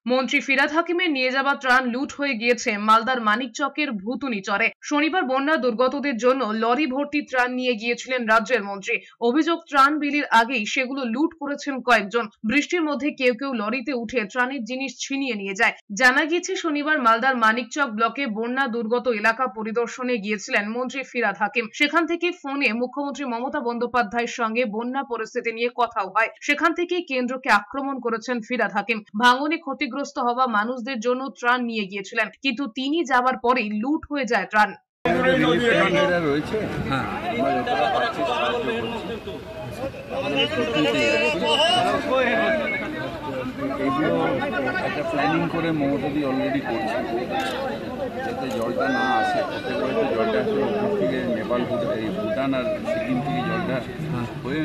মন্ত্রী ফিরহাদ হাকিমের নিয়ে যাওয়া ত্রাণ লুট হয়ে গিয়েছে মালদার মানিকচকের ভুতুনি চরে। শনিবার বন্যা দুর্গতদের জন্য লরি ভর্তি ত্রাণ নিয়ে গিয়েছিলেন রাজ্যের মন্ত্রী। অভিযোগ, ত্রাণ বিলির আগেই সেগুলো লুট করেছেন কয়েকজন। বৃষ্টির মধ্যে কেউ কেউ লরিতে উঠে ত্রাণের জিনিস ছিনিয়ে নিয়ে যায়। জানা গিয়েছে, শনিবার মালদার মানিকচক ব্লকে বন্যা দুর্গত এলাকা পরিদর্শনে গিয়েছিলেন মন্ত্রী ফিরহাদ হাকিম। সেখান থেকে ফোনে মুখ্যমন্ত্রী মমতা বন্দ্যোপাধ্যায়ের সঙ্গে বন্যা পরিস্থিতি নিয়ে কথাও হয়। সেখান থেকেই কেন্দ্রকে আক্রমণ করেছেন ফিরহাদ হাকিম। ভাঙনে ক্ষতিগ্রস্ত হওয়া মানুষদের জন্য ত্রাণ নিয়ে গিয়েছিলেন, কিন্তু তিনি যাওয়ার পরেই লুট হয়ে যায় ত্রাণ। একটা প্ল্যানিং করে মমতাদি অলরেডি করছে, যাতে জলটা না আসে। জলটা উপর থেকে নেপাল, ভুটান আর সিকিম থেকে জলটা হয়ে